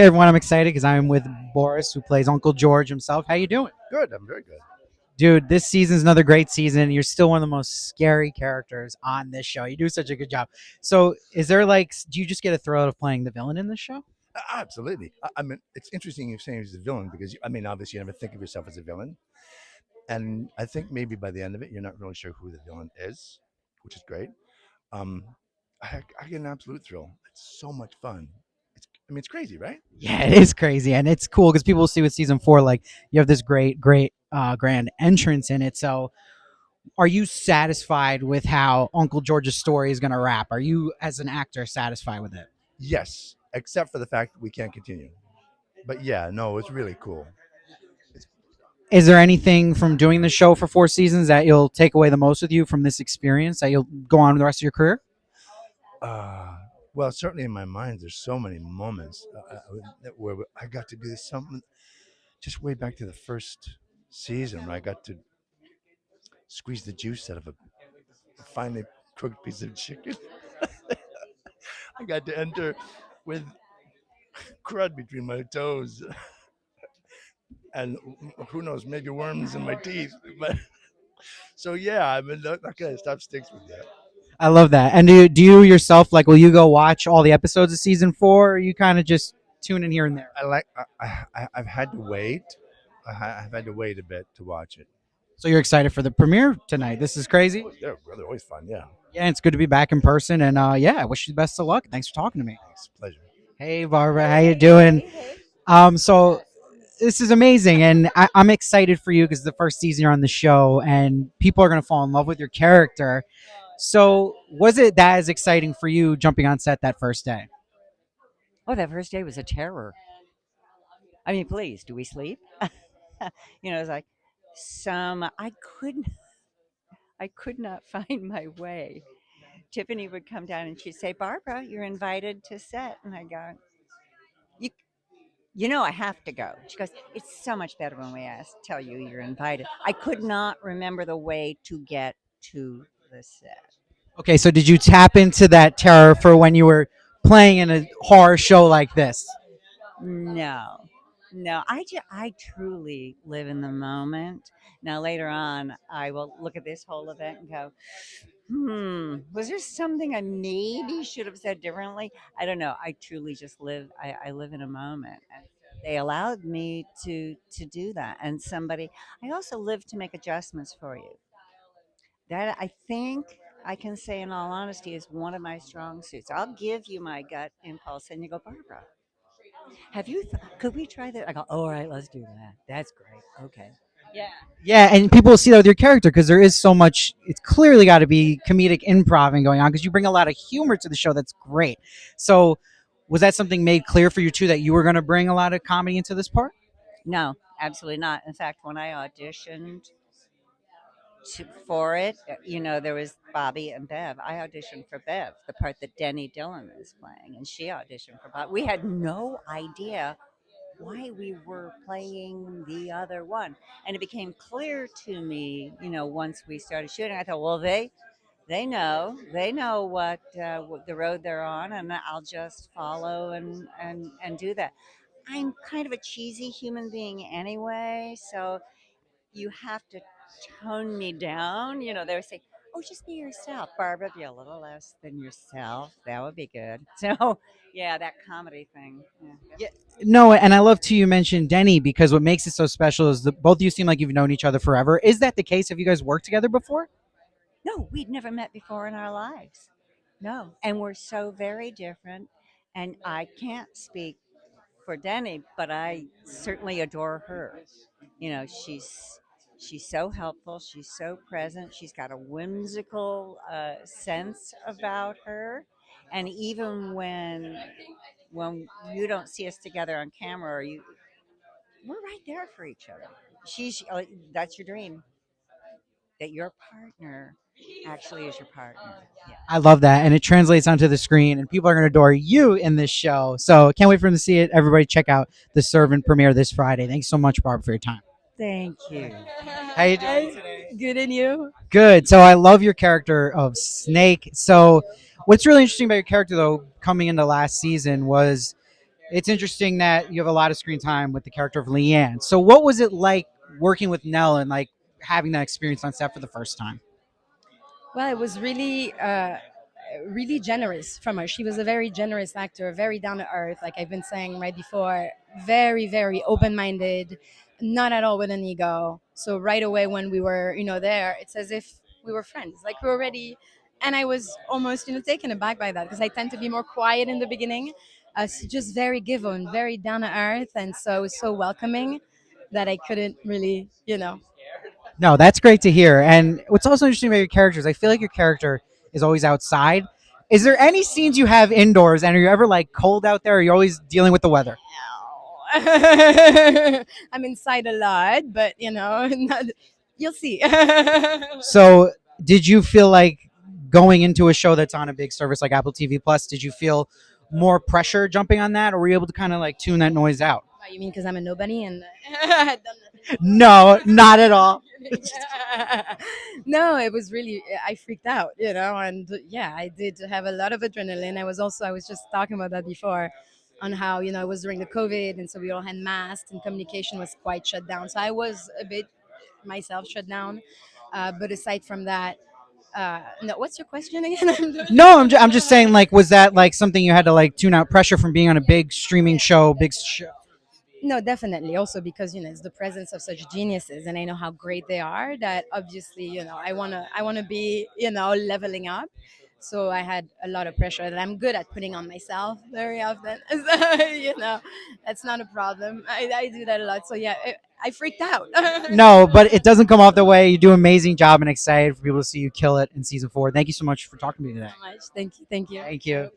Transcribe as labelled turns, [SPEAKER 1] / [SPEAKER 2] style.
[SPEAKER 1] Okay, everyone, I'm excited because I'm with Boris, who plays Uncle George himself. How you doing?
[SPEAKER 2] Good. I'm very good.
[SPEAKER 1] Dude, this season's another great season. You're still one of the most scary characters on this show. You do such a good job. So, is there like, do you just get a thrill out of playing the villain in this show?
[SPEAKER 2] Absolutely. I mean, it's interesting you're saying he's a villain because I mean, obviously, you never think of yourself as a villain, and I think maybe by the end of it, you're not really sure who the villain is, which is great. Um, I get an absolute thrill. It's so much fun. I mean, it's crazy, right?
[SPEAKER 1] Yeah, it is crazy, and it's cool because people will see with season four, like you have this great, grand entrance in it. So, are you satisfied with how Uncle George's story is going to wrap? Are you, as an actor, satisfied with it?
[SPEAKER 2] Yes, except for the fact that we can't continue. But yeah, no, it's really cool. It's
[SPEAKER 1] Is there anything from doing the show for four seasons that you'll take away the most with you from this experience that you'll go on with the rest of your career?
[SPEAKER 2] uh, well, certainly in my mind, there's so many moments where I got to do something just way back to the first season where I got to squeeze the juice out of a finely cooked piece of chicken. I got to enter with crud between my toes and who knows, maybe worms in my teeth. But so yeah, I mean that kind of stuff sticks with you.
[SPEAKER 1] I love that. And do you yourself, like, will you go watch all the episodes of season four, or you kind of just tune in here and there?
[SPEAKER 2] I like I've had to wait. I've had to wait a bit to watch it.
[SPEAKER 1] So you're excited for the premiere tonight? This is crazy.
[SPEAKER 2] They're always fun. Yeah,
[SPEAKER 1] Yeah, it's good to be back in person. And yeah, I wish you the best of luck. Thanks for talking to me.
[SPEAKER 2] thanks, pleasure.
[SPEAKER 1] Hey, Barbara, how you doing? So this is amazing, and I'm excited for you because the first season you're on the show, and people are gonna fall in love with your character. So was it that as exciting for you jumping on set that first day?
[SPEAKER 3] Oh, that first day was a terror. I mean, please, do we sleep? It's like some I could not find my way. Tiffany would come down and she'd say, "Barbara, you're invited to set," and I go, "You, I have to go." She goes, "It's so much better when we tell you you're invited." I could not remember the way to get to the set.
[SPEAKER 1] Okay, so did you tap into that terror for when you were playing in a horror show like this?
[SPEAKER 3] No, no, I truly live in the moment. Now, later on, I will look at this whole event and go, was there something I maybe should have said differently? I don't know. I truly just live, I live in a moment. And they allowed me to do that. And I also live to make adjustments for you. That I think I can say in all honesty is one of my strong suits. I'll give you my gut impulse and you go, "Barbara, could we try that?" I go, "Oh, all right, let's do that. That's great. Okay." Yeah.
[SPEAKER 1] Yeah, and people will see that with your character because there is so much. It's clearly got to be comedic improv going on because you bring a lot of humor to the show. That's great. So, was that something made clear for you too that you were going to bring a lot of comedy into this part?
[SPEAKER 3] No, absolutely not. In fact, when I auditioned for it, there was Bobby and Bev. I auditioned for Bev, the part that Denny Dillon is playing, and she auditioned for Bob. We had no idea why we were playing the other one, and it became clear to me, once we started shooting. I thought, well, they know what the road they're on, and I'll just follow and do that. I'm kind of a cheesy human being anyway, so you have to tone me down. They were saying, "Oh, just be yourself, Barbara. Be a little less than yourself. That would be good." So, yeah, that comedy thing. Yeah.
[SPEAKER 1] Yeah, no, and I love too you mentioned Denny because what makes it so special is that both of you seem like you've known each other forever. Is that the case? Have you guys worked together before?
[SPEAKER 3] No, we'd never met before in our lives. No, and we're so very different. And I can't speak for Denny, but I certainly adore her. She's so helpful. She's so present. She's got a whimsical sense about her, and even when you don't see us together on camera, we're right there for each other. That's your dream, that your partner actually is your partner. Yeah.
[SPEAKER 1] I love that, and it translates onto the screen, and people are going to adore you in this show. So can't wait for them to see it. Everybody, check out the Servant premiere this Friday. Thanks so much, Barb, for your time.
[SPEAKER 3] Thank you.
[SPEAKER 1] How you doing today?
[SPEAKER 4] Good, and you?
[SPEAKER 1] Good. So I love your character of Snake. So what's really interesting about your character, though, coming into last season was It's interesting that you have a lot of screen time with the character of Leanne. So, what was it like working with Nell and like having that experience on set for the first time?
[SPEAKER 4] Well, it was really generous from her. She was a very generous actor, very down to earth, like I've been saying right before, very, very open minded, not at all with an ego. So right away when we were, there, it's as if we were friends, like we were already. And I was almost, taken aback by that because I tend to be more quiet in the beginning. So just very given, very down to earth, and so welcoming that I couldn't really.
[SPEAKER 1] No, that's great to hear. And what's also interesting about your characters, I feel like your character is always outside. Is there any scenes you have indoors, and are you ever like cold out there? Or are you always dealing with the weather?
[SPEAKER 4] I'm inside a lot, but not, you'll see.
[SPEAKER 1] So, did you feel like going into a show that's on a big service like Apple TV Plus? Did you feel more pressure jumping on that, or were you able to kind of like tune that noise out?
[SPEAKER 4] You mean because I'm a nobody and I've done nothing?
[SPEAKER 1] No, not at all.
[SPEAKER 4] No, it was really, I freaked out, and yeah, I did have a lot of adrenaline. I was just talking about that before on how, it was during the COVID, and so we all had masks and communication was quite shut down. So I was a bit myself shut down. But aside from that, no, what's your question again?
[SPEAKER 1] No, I'm just saying, like, was that like something you had to like tune out pressure from being on a big streaming show, big show?
[SPEAKER 4] No, definitely. Also because it's the presence of such geniuses, and I know how great they are. That obviously, I wanna be, leveling up. So I had a lot of pressure that I'm good at putting on myself very often. So, that's not a problem. I do that a lot. So yeah, I freaked out.
[SPEAKER 1] No, but it doesn't come off the way. You do an amazing job, and excited for people to see you kill it in season 4. Thank you so much for talking to me today.
[SPEAKER 4] So much. Thank you. Thank you.
[SPEAKER 1] Thank you.